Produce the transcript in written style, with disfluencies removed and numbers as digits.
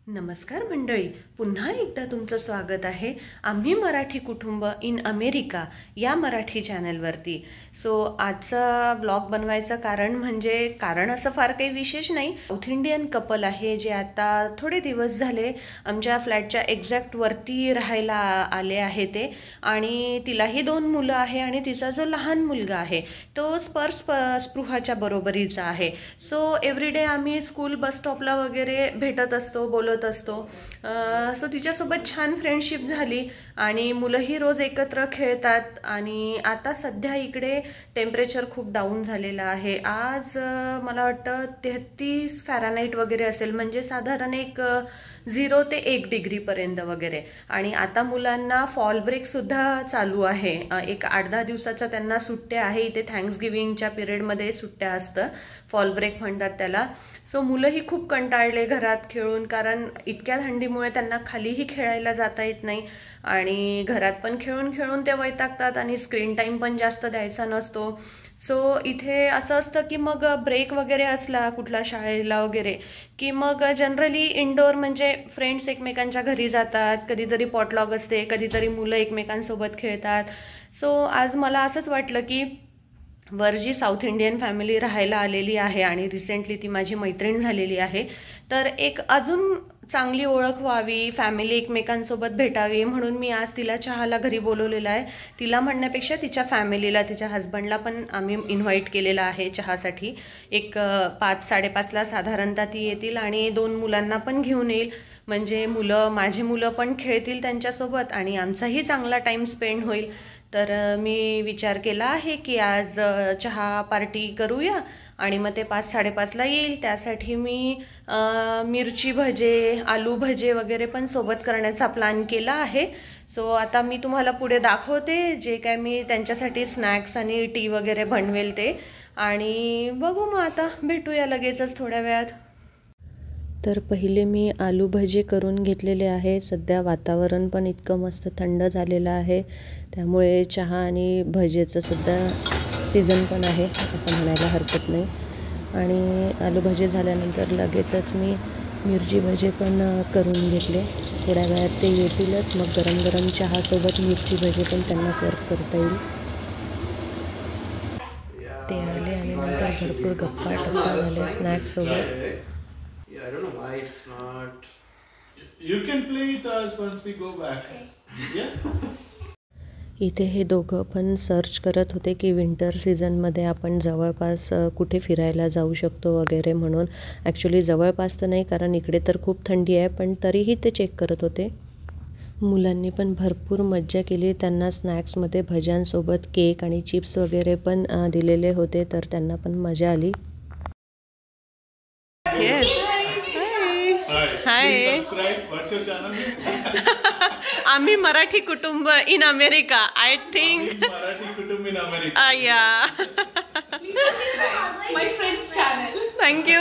नमस्कार मंडळी, पुन्हा एकदा तुमचं स्वागत आहे आम्ही मराठी कुटुंब इन अमेरिका या मराठी चॅनलवरती। सो आजचा ब्लॉग बनवायचं कारण असं फार काही विशेष नाही। साऊथ इंडियन कपल आहे जे आता थोडे दिवस झाले आमच्या फ्लॅटच्या एक्झॅक्ट वरती राहायला आले आहे ते, आणि तिलाही 2 मुलं आहे आणि तिचा जो लहान मुलगा आहे तो स्पृहाच्या बरोबरीचा आहे। सो एव्हरीडे आम्ही स्कूल बस स्टॉपला वगैरे भेटत असतो, बोलत असतो। सो तिच्यासोबत छान फ्रेंडशिप झाली आणि मुलंही रोज एकत्र खेळतात। आणि आता सध्या इकडे टेम्परेचर खूप डाऊन झालेलं आहे। आज मला वाटतं 33 फॅरनहाईट वगैरे असेल, म्हणजे साधारण एक 0 ते 1 डिग्री पर्यंत वगैरे। आणि आता मुलांना फॉल ब्रेक सुद्धा चालू आहे, एक 8-10 दिवसाचा त्यांना सुट्ट्या आहे। इथे थँक्सगिव्हिंगच्या पिरियडमध्ये सुट्ट्या असतं, फॉल ब्रेक म्हणतात त्याला। सो मुलंही खूप कंटाळले घरात खेळून, कारण इतक्या थंडीमुळे त्यांना खालीही खेळायला जाता येत नाही आणि घरात पण खेळून खेळून ते वैतागतात आणि स्क्रीन टाइम पण जास्त द्यायचा नसतो। सो इथे असं असतं की मग ब्रेक वगैरे असला कुठला शाळेला वगैरे की मग जनरली इंडोर, म्हणजे फ्रेंड्स एकमेकांच्या घरी जातात, कधीतरी पॉटलॉग असते, कधीतरी मुलं एकमेकांसोबत खेळतात। सो आज मला असंच वाटलं की वर जी साऊथ इंडियन फॅमिली राहायला आलेली आहे आणि रिसेंटली ती माझी मैत्रीण झालेली आहे, तर एक अजून चांगली ओळख व्हावी, फॅमिली एकमेकांसोबत भेटावी म्हणून मी आज तिला चहाला घरी बोलवलेलं आहे। तिला म्हणण्यापेक्षा तिच्या फॅमिलीला, तिच्या हस्बंडला पण आम्ही इन्व्हाइट केलेलं आहे चहासाठी। एक 5-5:30ला साधारणतः ती येतील आणि 2 मुलांना पण घेऊन येईल, म्हणजे माझी मुलं पण खेळतील त्यांच्यासोबत आणि आमचाही चांगला टाइम स्पेंड होईल। तर मी विचार केला आहे की आज चहा पार्टी करूया आणि मग ते 5-5:30ला येईल। त्यासाठी मी मिरची भजे, आलू भजे वगैरे पण सोबत करण्याचा प्लॅन केला आहे। सो आता मी तुम्हाला पुढे दाखवते जे काय मी त्यांच्यासाठी स्नॅक्स आणि टी वगैरे बनवेल ते, आणि बघू मग आता भेटूया लगेचच थोड्या वेळात। तर पहिले मी आलू भजे करून घेतलेले आहे। सध्या वातावरण पण इतकं मस्त थंड झालेलं आहे, त्यामुळे चहा आणि भजेचं सुद्धा सीझन पण आहे असं म्हणायला हरकत नाही। आणि आलू भजे झाल्यानंतर लगेचच मी मिरची भजे पण करून घेतले। थोड्या वेळात ते येतीलच, मग गरम गरम चहासोबत मिरची भजे पण त्यांना सर्व करता येईल। ते आले आणि नंतर भरपूर गप्पा झाले स्नॅक्ससोबत। I don't know why it's not. You can play with us once we go back. Yeah. इथे हे दोघं पण सर्च करत होते की विंटर सीझनमध्ये आपण जवळपास कुठे फिरायला जाऊ शकतो वगैरे म्हणून। ॲक्च्युली जवळपास तर नाही, कारण इकडे तर खूप थंडी आहे, पण तरीही ते चेक करत होते। मुलांनी पण भरपूर मज्जा केली। त्यांना स्नॅक्समध्ये भज्यांसोबत केक आणि चिप्स वगैरे पण दिलेले होते, तर त्यांना पण मजा आली। Please subscribe. What's your channel? आम्ही मराठी कुटुंब in America, I think. Marathi Kutumb in America. या My friend's channel. थँक्यू।